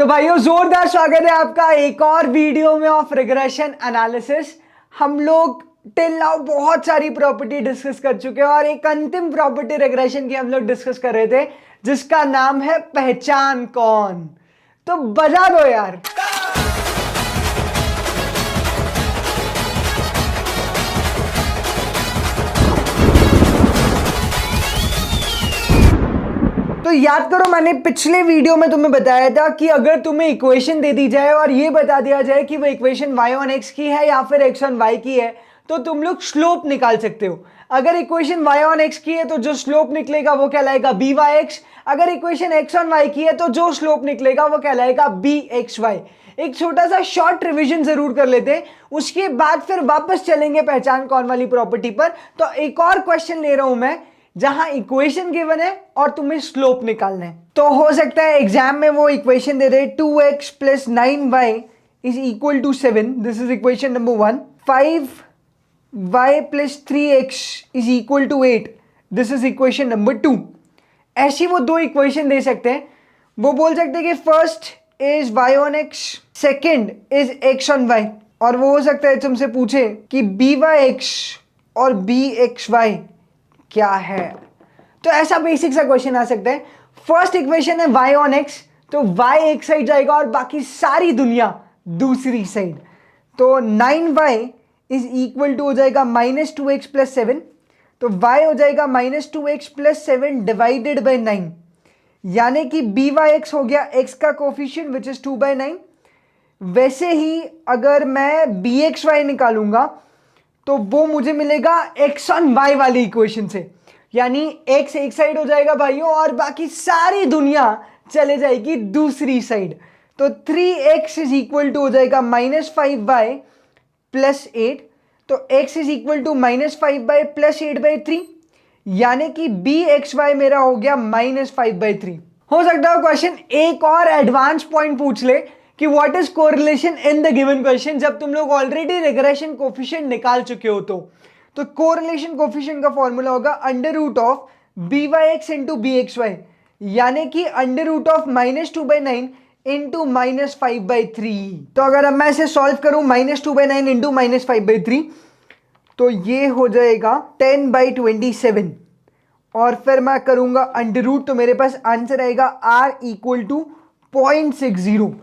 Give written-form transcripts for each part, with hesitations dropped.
तो भाइयों जोरदार स्वागत है आपका एक और वीडियो में ऑफ रिग्रेशन एनालिसिस। हम लोग टिल नाउ बहुत सारी प्रॉपर्टी डिस्कस कर चुके हैं और एक अंतिम प्रॉपर्टी रिग्रेशन की हम लोग डिस्कस कर रहे थे जिसका नाम है पहचान कौन। तो बजा दो यार। तो याद करो, मैंने पिछले वीडियो में तुम्हें बताया था कि अगर तुम्हें इक्वेशन दे दी जाए और ये बता दिया जाए कि वो इक्वेशन y ऑन x की है या फिर x ऑन y की है तो तुम लोग स्लोप निकाल सकते हो। अगर इक्वेशन y ऑन x की है तो जो स्लोप निकलेगा वो कहलाएगा byx। अगर इक्वेशन x ऑन y की है तो जो स्लोप निकलेगा वो कहलाएगा bxy। एक छोटा सा शॉर्ट रिवीजन जरूर कर लेते हैं, उसके बाद फिर वापस चलेंगे पहचान कौन वाली प्रॉपर्टी पर। तो एक और क्वेश्चन ले रहा हूं मैं जहां इक्वेशन गिवन है और तुम्हें स्लोप निकालना है। तो हो सकता है एग्जाम में वो इक्वेशन दे दे 2x plus 9y is equal to 7। This is equation number 1। 5y plus 3x is equal to 8। This is equation number 2। ऐसी वो दो इक्वेशन दे सकते हैं। वो बोल सकते हैं कि first is y on x, second is x on y। और वो हो सकता है तुमसे पूछे कि byx और bxy क्या है। तो ऐसा बेसिक सा क्वेश्चन आ सकता है। फर्स्ट इक्वेशन है y ऑन x, तो y एक साइड जाएगा और बाकी सारी दुनिया दूसरी साइड। तो 9y इज इक्वल टू हो जाएगा -2x प्लस 7। तो y हो जाएगा -2x प्लस 7 डिवाइडेड बाई 9, यानी कि byx हो गया x का कोफिशिएंट विच इज 2/9। वैसे ही अगर मैं bxy निकालूंगा तो वो मुझे मिलेगा x ऑन y वाली इक्वेशन से, यानी x एक साइड हो जाएगा भाइयों और बाकी सारी दुनिया चले जाएगी दूसरी साइड। तो 3x इज इक्वल टू हो जाएगा -5y प्लस 8। तो x is equal to -5y plus 8/3, यानी कि bxy मेरा हो गया -5/3। हो सकता है क्वेश्चन एक और एडवांस पॉइंट पूछ ले कि what is correlation in the given question, जब तुम लोग ऑलरेडी रिग्रेशन कोफिशिएंट निकाल चुके हो। तो कोरिलेशन कोफिशिएंट का फॉर्मूला होगा under root of byx into bxy, यानी कि अंडर रूट ऑफ -2/9 इंटू -5/3। तो अगर अब मैं इसे सॉल्व करूं -2/9 इंटू -5/3 तो ये हो जाएगा 10/27। और फिर मैं करूंगा अंडर रूट, तो मेरे पास आंसर आएगा r इक्वल टू 0.60।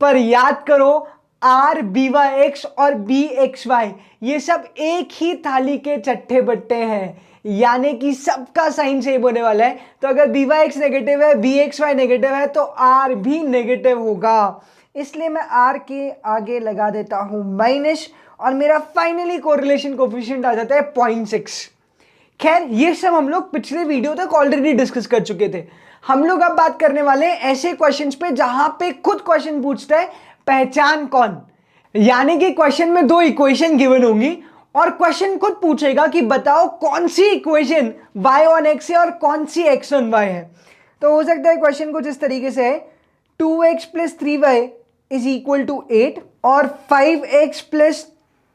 पर याद करो r byx और bxy ये सब एक ही थाली के चट्टे बट्टे हैं, यानी कि सबका साइन सेम होने वाला है। तो अगर byx नेगेटिव है, bxy नेगेटिव है तो r भी नेगेटिव होगा। इसलिए मैं r के आगे लगा देता हूं माइनस और मेरा फाइनली कोरिलेशन कोफिशिएंट आ जाता है 0.6। खैर ये सब हम लोग पिछले वीडियो तक ऑलरेडी डिस्कस कर चुके थे। हम लोग अब बात करने वाले हैं ऐसे क्वेश्चंस पे जहां पे खुद क्वेश्चन पूछता है पहचान कौन, यानी कि क्वेश्चन में दो इक्वेशन गिवन होंगी और क्वेश्चन खुद पूछेगा कि बताओ कौन सी इक्वेशन y ऑन x है और कौन सी x ऑन y है। तो हो सकता है क्वेश्चन कुछ इस तरीके से है 2x plus 3y is equal to 8 और 5x plus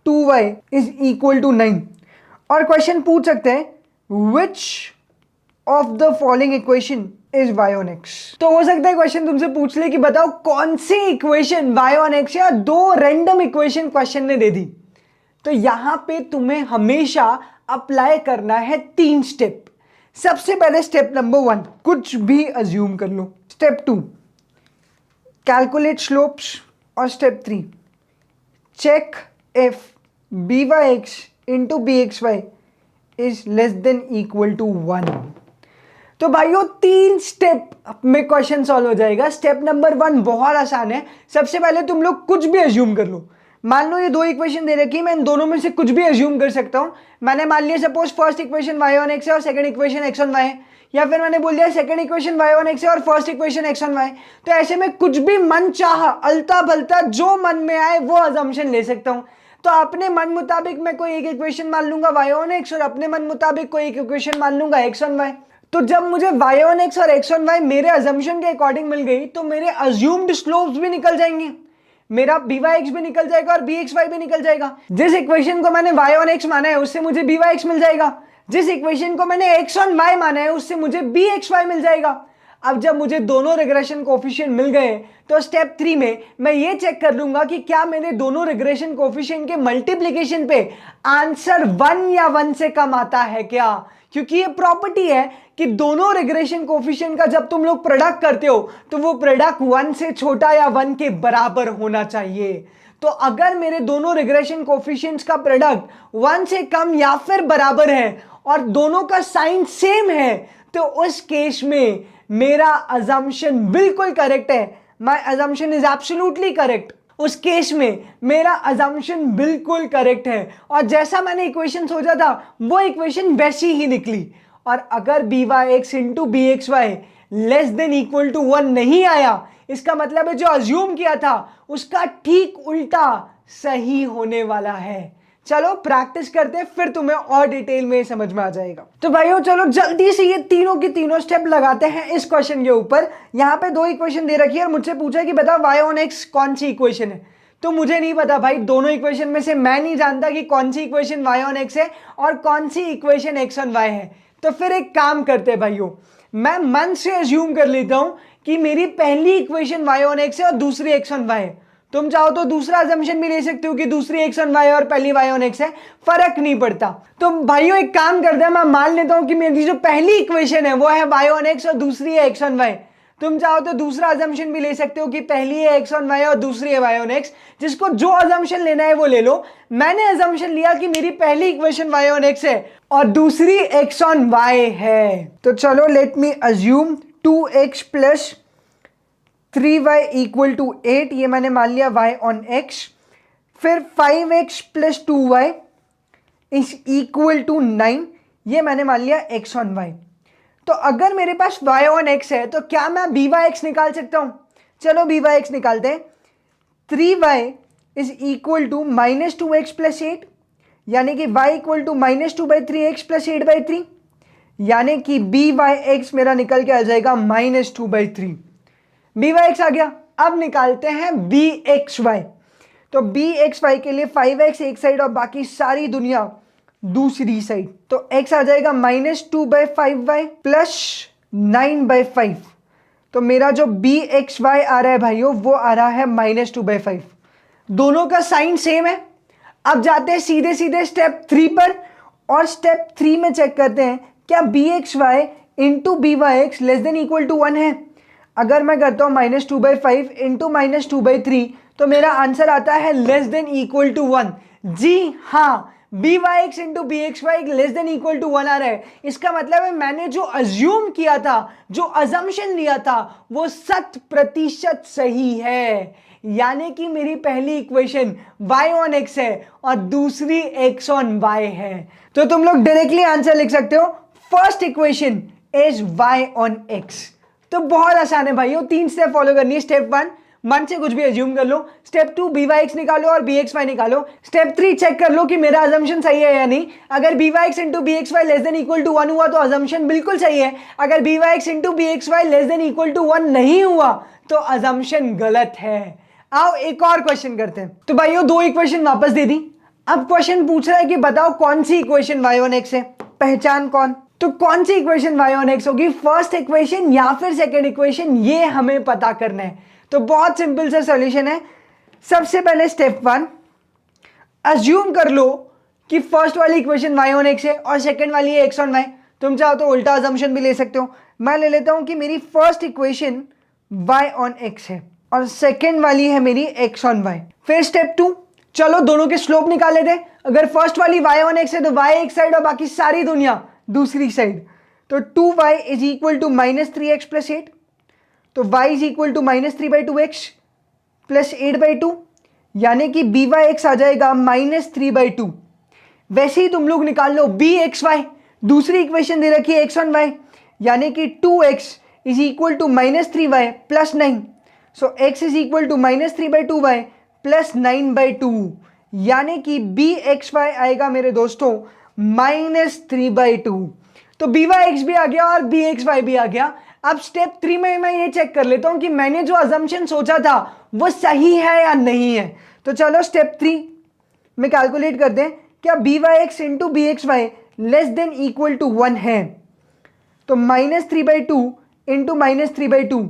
2y is equal to 9। और क्वेश्चन पूछ सकते हैं which of the following equation is y on x। तो हो सकता है क्वेश्चन तुमसे पूछ ले कि बताओ कौन सी इक्वेशन y ऑन x या दो रैंडम इक्वेशन क्वेश्चन ने दे दी। तो यहां पे तुम्हें हमेशा अप्लाई करना है 3 स्टेप। सबसे पहले स्टेप नंबर 1 कुछ भी अज्यूम कर लो, स्टेप 2 कैलकुलेट स्लोप्स और step 3 check if byx into bxy is less than equal to 1। तो भाइयों 3 स्टेप में क्वेश्चन सॉल्व हो जाएगा। स्टेप नंबर 1 बहुत आसान है। सबसे पहले तुम लोग कुछ भी अज्यूम कर लो। मान लो ये दो इक्वेशन दे रखी है, मैं इन दोनों में से कुछ भी अज्यूम कर सकता हूं। मैंने मान लिया suppose first equation y on x है और second equation x on y है, या फिर मैंने बोल दिया second equation y on x है और first equation x on y। तो ऐसे में कुछ भी मन चाहा अलता भलता जो मन में आए वो अजम्पशन ले सकता हूं। तो अपने मन मुताबिक मैं कोई एक इक्वेशन मान लूंगा y ऑन x और अपने मन मुताबिक कोई एक इक्वेशन मान लूंगा x ऑन y। तो जब मुझे y ऑन x और x ऑन y मेरे अजम्पशन के अकॉर्डिंग मिल गई तो मेरे अज्यूम्ड स्लोप्स भी निकल जाएंगे, मेरा byx भी निकल जाएगा और bxy भी निकल जाएगा। जिस इक्वेशन को मैंने y ऑन x माना है उससे मुझे byx मिल जाएगा, जिस इक्वेशन को मैंने x ऑन y माना है उससे मुझे bxy मिल जाएगा। अब जब मुझे दोनों रिग्रेशन कोफिशिएंट मिल गए तो स्टेप 3 में मैं ये चेक कर लूंगा कि क्या मेरे दोनों रिग्रेशन कोफिशिएंट के मल्टीप्लिकेशन पे आंसर 1 या 1 से कम आता है क्या, क्योंकि ये प्रॉपर्टी है कि दोनों रिग्रेशन कोफिशिएंट का जब तुम लोग प्रोडक्ट करते हो तो वो प्रोडक्ट 1 से छोटा या 1 के बराबर होना चाहिए। तो अगर मेरे दोनों रिग्रेशन कोफिशिएंट्स का प्रोडक्ट 1 से कम या फिर बराबर है और दोनों का साइन सेम है तो उस केस में मेरा अजम्पशन बिल्कुल करेक्ट है। My assumption is absolutely correct. उस केस में मेरा अजम्पशन बिल्कुल करेक्ट है और जैसा मैंने इक्वेशन सोचा था वो इक्वेशन वैसी ही निकली। और अगर by(x) into bxy less than equal to 1 नहीं आया, इसका मतलब है जो अज्यूम किया था उसका ठीक उल्टा सही होने वाला है। चलो प्रैक्टिस करते हैं, फिर तुम्हें और डिटेल में समझ में आ जाएगा। तो भाइयों चलो जल्दी से ये तीनों की तीनों स्टेप लगाते हैं इस क्वेश्चन के ऊपर। यहाँ पे 2 इक्वेशन दे रखी है और मुझसे पूछा कि बता y(x) कौन सी इक्वेशन है। तो मुझे नहीं पता भाई, दोनों इक्वेशन में से मैं नहीं जानता कि कौन सी इक्वेशन y(x) है और कौन सी इक्वेशन x(y) है। तो फिर एक काम करते हैं भाइयों, मैं मन से अज्यूम कर लेता हूं कि मेरी पहली इक्वेशन y(x) है और दूसरी x(y) है। तुम चाहो तो दूसरा अजम्पशन भी ले सकते हो कि दूसरी x(y) और पहली y(x) है, फर्क नहीं पड़ता। तो भाइयों एक काम करते हैं, मैं मान लेता हूं कि मेरी जो पहली इक्वेशन है वो है y(x) और दूसरी है x(y). तुम चाहो तो दूसरा अजम्पशन भी ले सकते हो कि पहली है x(y) और दूसरी है y(x). जिसको जो अजम्पशन लेना है वो ले लो। मैंने अजम्पशन लिया कि मेरी पहली इक्वेशन y(x) है और दूसरी x(y) है। तो चलो let me assume 2x plus 3y equal to 8, ये मैंने मान लिया y(x). फिर 5x plus 2y is equal to 9, ये मैंने मान लिया x(y). तो अगर मेरे पास y(x) है तो क्या मैं by(x) निकाल सकता हूं? चलो by(x) निकालते हैं। 3y is equal to minus 2x plus 8, यानी कि y equal to minus 2/3x plus 8/3, यानी कि by(x) मेरा निकल के आ जाएगा माइनस 2/3। by(x) आ गया। अब निकालते हैं bxy। तो bxy के लिए 5x एक साइड और बाकी सारी दुनिया दूसरी साइड। तो x आ जाएगा माइनस 2/5y प्लस 9/5। तो मेरा जो bxy आ रहा है भाइयों वो आ रहा है माइनस 2/5। दोनों का साइन सेम है। अब जाते हैं सीधे सीधे स्टेप 3 पर और स्टेप 3 में चेक करते हैं क्या bxy into by(x) less than equal to 1 है। अगर मैं करता हूं माइनस 2/5 इंटू माइनस 2/3 तो मेरा आंसर आता है लेस देन इक्वल टू 1। जी हाँ, by(x) into bxy less than equal to 1 आ रहा है। इसका मतलब है मैंने जो अज्यूम किया था, जो अजम्पशन लिया था वो 100% सही है। यानी कि मेरी पहली इक्वेशन y(x) है और दूसरी x(y) है। तो तुम लोग डायरेक्टली आंसर लिख सकते हो, फर्स्ट इक्वेशन इज y(x). तो बहुत आसान है भाइयों, 3 स्टेप फॉलो करनी है। स्टेप 1 मन से कुछ भी अज्यूम कर लो। स्टेप 2 by(x) निकालो और bxy निकालो। स्टेप 3 चेक कर लो कि मेरा अजम्पशन सही है या नहीं। अगर by(x) into bxy less than equal to 1 हुआ तो अजम्पशन बिल्कुल सही है। अगर by(x) into bxy less than equal to 1 नहीं हुआ तो अजम्पशन गलत है। आओ एक और क्वेश्चन करते हैं। तो भाइयों 2 इक्वेशन वापस दे दी। अब क्वेश्चन पूछ रहा है कि बताओ कौन सी इक्वेशन y(x) है, पहचान कौन। तो कौन सी इक्वेशन y(x) होगी, फर्स्ट इक्वेशन या फिर सेकंड इक्वेशन, ये हमें पता करना है। तो बहुत सिंपल सा सॉल्यूशन है। सबसे पहले स्टेप 1 अज्यूम कर लो कि फर्स्ट वाली इक्वेशन y(x) है और सेकंड वाली है x(y). तुम चाहो तो उल्टा अजम्पशन भी ले सकते हो। मैं ले लेता हूं कि मेरी फर्स्ट इक्वेशन y(x) है और सेकंड वाली है मेरी x(y). फिर स्टेप 2 चलो दोनों के स्लोप निकाल लेते हैं। अगर फर्स्ट वाली y(x) है तो y एक साइड और बाकी सारी दुनिया दूसरी साइड। तो 2y is equal to minus 3x plus 8। तो y is equal to minus 3/2x plus 8/2, यानी कि by(x) आ जाएगा माइनस 3/2। वैसे ही तुम लोग निकाल लो bxy, दूसरी इक्वेशन दे रखी है x(y), यानी कि 2x is equal to minus 3y plus 9। So x is equal to minus 3/2y plus 9/2, यानी कि bxy आएगा मेरे दोस्तों माइनस 3/2। तो by(x) भी आ गया और bxy भी आ गया। अब स्टेप 3 में मैं ये चेक कर लेता हूं कि मैंने जो अजम्पशन सोचा था वो सही है या नहीं है। तो चलो स्टेप 3 में कैलकुलेट करते हैं क्या by(x) into bxy less than equal to 1 है। तो minus 3/2 into -3/2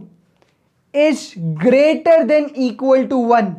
is greater than equal to 1,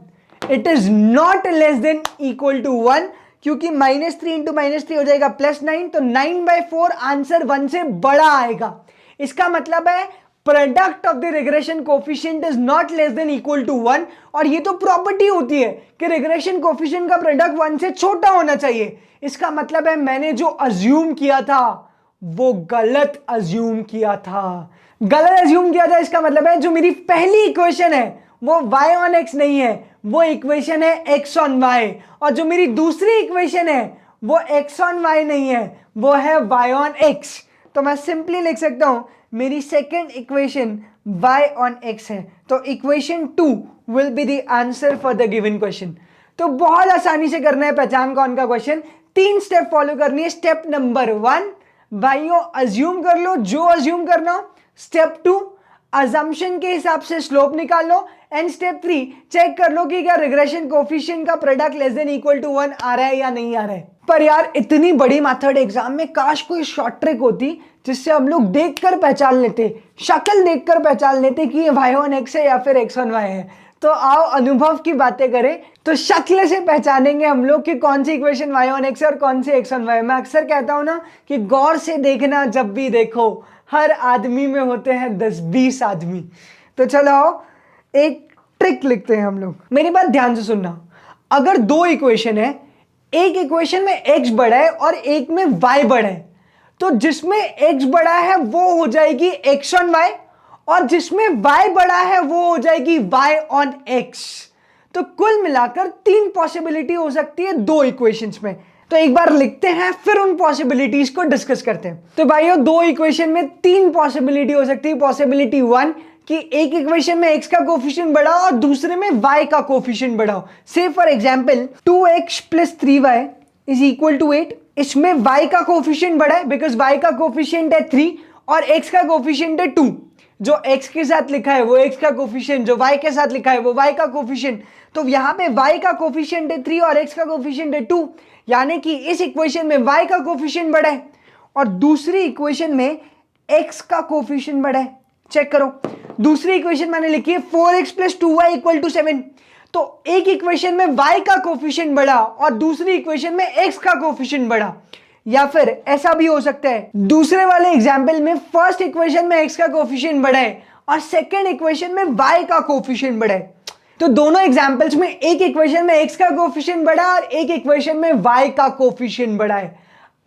it is not less than equal to 1, क्योंकि -3 इंटू -3 हो जाएगा +9, तो 9/4 आंसर 1 से बड़ा आएगा। इसका मतलब है product of the regression coefficient is not less than equal to 1, और ये तो प्रॉपर्टी होती है कि रिग्रेशन कोफिशिएंट का प्रोडक्ट 1 से छोटा होना चाहिए। इसका मतलब है मैंने जो अज्यूम किया था वो गलत अज्यूम किया था, इसका मतलब है जो मेरी पहली इक्वेशन है वो y on x नहीं है, वो इक्वेशन है x on y, और जो मेरी दूसरी इक्वेशन है वो x on y नहीं है, वो है y on x। तो मैं सिंपली लिख सकता हूं मेरी second equation y on x है, तो equation 2 will be the answer for the given question. तो बहुत आसानी से करना है पहचान कौन का क्वेश्चन, 3 स्टेप फॉलो करनी है। स्टेप नंबर 1 भाइयों अज्यूम कर लो जो अज्यूम करना हो, स्टेप 2 अजम्पशन के हिसाब से स्लोप निकाल लो, एंड स्टेप 3 चेक कर लो कि क्या रिग्रेशन कोफिशिएंट का product less than equal to 1 आ रहा है या नहीं आ रहा है। पर यार इतनी बड़ी मेथड एग्जाम में काश कोई शॉर्ट ट्रिक होती जिससे हम लोग देखकर पहचान लेते, शक्ल देखकर पहचान लेते कि ये y on x है या फिर x on y है। तो आओ अनुभव की बातें करें, तो शक्ल से पहचानेंगे हम लोग कि कौन सी इक्वेशन y on x है और कौन सी x on y है। मैं अक्सर कहता हूं ना कि गौर से देखना, जब भी देखो हर आदमी में होते हैं 10-20 आदमी। तो चलो एक ट्रिक लिखते हैं हम लोग, मेरी बात ध्यान से सुनना। अगर दो इक्वेशन है, एक इक्वेशन में x बड़ा है और एक में y बड़ा है, तो जिसमें x बड़ा है वो हो जाएगी x on y, और जिसमें y बड़ा है वो हो जाएगी y on x। तो कुल मिलाकर 3 पॉसिबिलिटी हो सकती है दो इक्वेशंस में। तो एक बार लिखते हैं फिर उन पॉसिबिलिटीज को डिस्कस करते हैं। तो भाइयों दो इक्वेशन में 3 पॉसिबिलिटी हो सकती है। पॉसिबिलिटी 1 कि एक इक्वेशन में x का कोफिशिएंट बढ़ा और दूसरे में y का कोफिशिएंट बढ़ा हो। Say for example 2x + 3y is equal to 8। इसमें y का कोफिशिएंट बढ़ा है बिकॉज y का कोफिशिएंट है 3 और x का कोफिशिएंट है 2। जो x के साथ लिखा है वो x का कोफिशिएंट, जो y के साथ लिखा है वो y का कोफिशिएंट। तो यहां पे y का कोफिशिएंट है 3 और x का कोफिशिएंट है 2, यानी कि इस इक्वेशन में y का कोफिशिएंट बढ़ा है और दूसरी इक्वेशन में x का कोफिशिएंट बढ़ा है। चेक करो, दूसरी इक्वेशन मैंने लिखी है 4x + 2y = 7। तो एक इक्वेशन में y का कोफिशिएंट बढ़ा और दूसरी इक्वेशन में x का कोफिशिएंट बढ़ा। या फिर ऐसा भी हो सकता है दूसरे वाले एग्जाम्पल में फर्स्ट इक्वेशन में x का कोफिशिएंट बढ़ा है और सेकेंड इक्वेशन में y का कोफिशिएंट बढ़ा है। तो दोनों एग्जाम्पल्स में एक इक्वेशन में x का कोफिशिएंट बढ़ा और एक इक्वेशन में y का कोफिशिएंट बढ़ा है।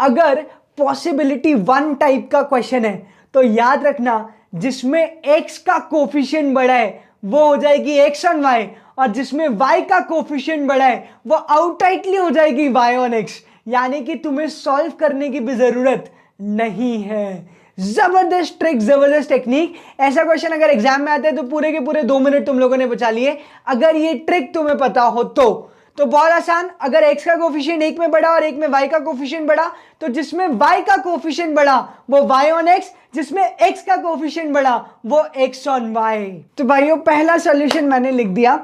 अगर पॉसिबिलिटी 1 टाइप का क्वेश्चन है तो याद रखना जिसमें x का कोफिशिएंट बढ़ा है वो हो जाएगी x on y, और जिसमें y का कोफिशिएंट बढ़ा है वो आउटराइटली हो जाएगी y on x। यानी कि तुम्हें सॉल्व करने की भी जरूरत नहीं है। जबरदस्त ट्रिक, जबरदस्त टेक्निक। ऐसा क्वेश्चन अगर एग्जाम में आता है तो पूरे के पूरे 2 मिनट तुम लोगों ने बचा लिए अगर ये ट्रिक तुम्हें पता हो तो बहुत आसान। अगर x का कोफिशिएंट एक में बढ़ा और एक में y का कोफिशिएंट बढ़ा तो जिसमें y का कोफिशिएंट बढ़ा वो y on x, जिसमें x का कोफिशिएंट बढ़ा वो x on y। तो भाइयों पहला सॉल्यूशन मैंने लिख दिया,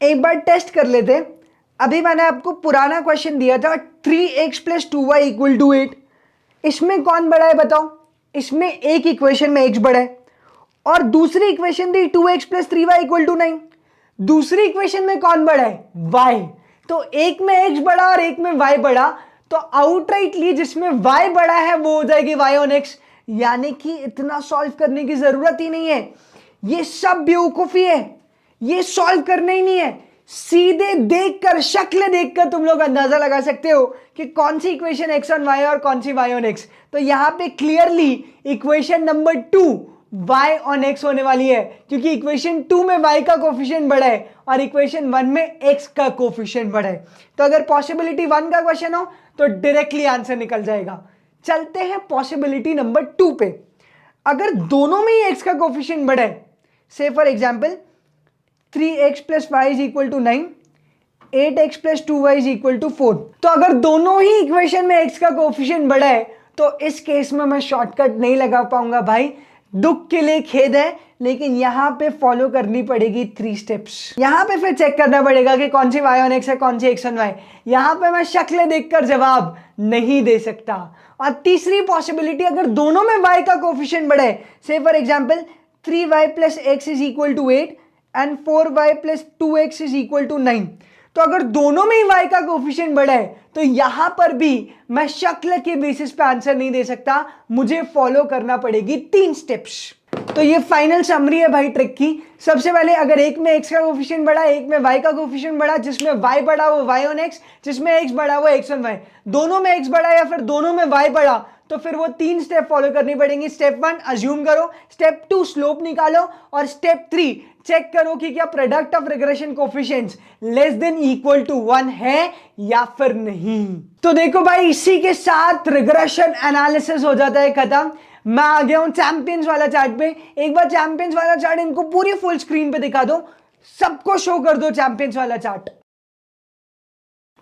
एक बार टेस्ट कर लेते। अभी मैंने आपको पुराना क्वेश्चन दिया था 3x + 2y = 8। इसमें कौन बड़ा है बताओ? इसमें एक इक्वेशन में x बड़ा है और दूसरी इक्वेशन थी 2x + 3y = 9। दूसरी इक्वेशन में कौन बड़ा है? y। तो एक में x बड़ा और एक में y बड़ा, तो आउटराइटली जिसमें y बड़ा है वो हो जाएगी y on x। यानी कि इतना सॉल्व करने की जरूरत ही नहीं है, ये सब बेवकूफी है, ये सॉल्व करना ही नहीं है। सीधे देखकर, शक्ल देखकर तुम लोग अंदाजा लगा सकते हो कि कौन सी इक्वेशन x on y और कौन सी y on x। तो यहां पे clearly equation number 2 y on x होने वाली है, क्योंकि इक्वेशन 2 में y का कोफिशिएंट बड़ा है और इक्वेशन 1 में x का कोफिशिएंट बड़ा है। तो अगर पॉसिबिलिटी 1 का क्वेश्चन हो तो डायरेक्टली आंसर निकल जाएगा। चलते हैं पॉसिबिलिटी नंबर 2 पे। अगर दोनों में ही x का कोफिशिएंट बड़ा है, से for example 3x + y = 9, 8x + 2y = 4। तो अगर दोनों ही इक्वेशन में x का कोफिशिएंट बड़ा है तो इस केस में मैं शॉर्टकट नहीं लगा पाऊंगा भाई, दुख के लिए खेद है, लेकिन यहां पे फॉलो करनी पड़ेगी 3 स्टेप्स। यहां पे फिर चेक करना पड़ेगा कि कौन सी y on x है, कौन सी x on y। यहां पे मैं शक्ल देखकर जवाब नहीं दे सकता। और तीसरी पॉसिबिलिटी, अगर दोनों में y का कोफिशिएंट बढ़े, say for example 3y plus x is equal to 8 and 4y plus 2x is equal to 9। तो अगर दोनों में ही y का कोफिशिएंट बड़ा है तो यहां पर भी मैं शक्ल के बेसिस पे आंसर नहीं दे सकता, मुझे फॉलो करना पड़ेगी 3 स्टेप्स। तो ये फाइनल समरी है भाई ट्रिक की। सबसे पहले अगर एक में x का कोफिशिएंट बड़ा, एक में y का कोफिशिएंट बड़ा, जिसमें y बड़ा वो y ऑन x, जिसमें x बड़ा वो x ऑन y, दोनों में x बड़ा या फिर दोनों में y बड़ा, तो फिर वो 3 स्टेप फॉलो करनी पड़ेंगी। स्टेप 1 अज्यूम करो, स्टेप 2 स्लोप निकालो और स्टेप 3 चेक करो कि क्या product of regression coefficients less than equal to 1 है या फिर नहीं। तो देखो भाई इसी के साथ रिग्रेशन एनालिसिस हो जाता है खत्म। मैं आ गया हूं चैंपियंस वाला चार्ट पे। एक बार चैंपियंस वाला चार्ट इनको पूरी फुल स्क्रीन पे दिखा दो, सबको शो कर दो चैंपियंस वाला चार्ट।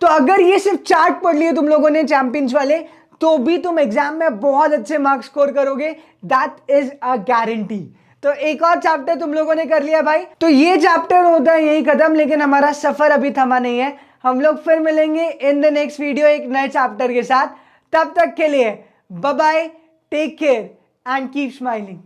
तो अगर ये सिर्फ चार्ट पढ़ लिए तुम लोगों ने चैंपियंस वाले, तो भी तुम एग्जाम में बहुत अच्छे मार्क्स स्कोर करोगे, दैट इज अ गारंटी। तो एक और चैप्टर तुम लोगों ने कर लिया भाई, तो ये चैप्टर होता है यही खत्म, लेकिन हमारा सफर अभी थमा नहीं है। हम लोग फिर मिलेंगे इन द नेक्स्ट वीडियो एक नए चैप्टर के साथ। तब तक के लिए bye bye, take care and keep smiling.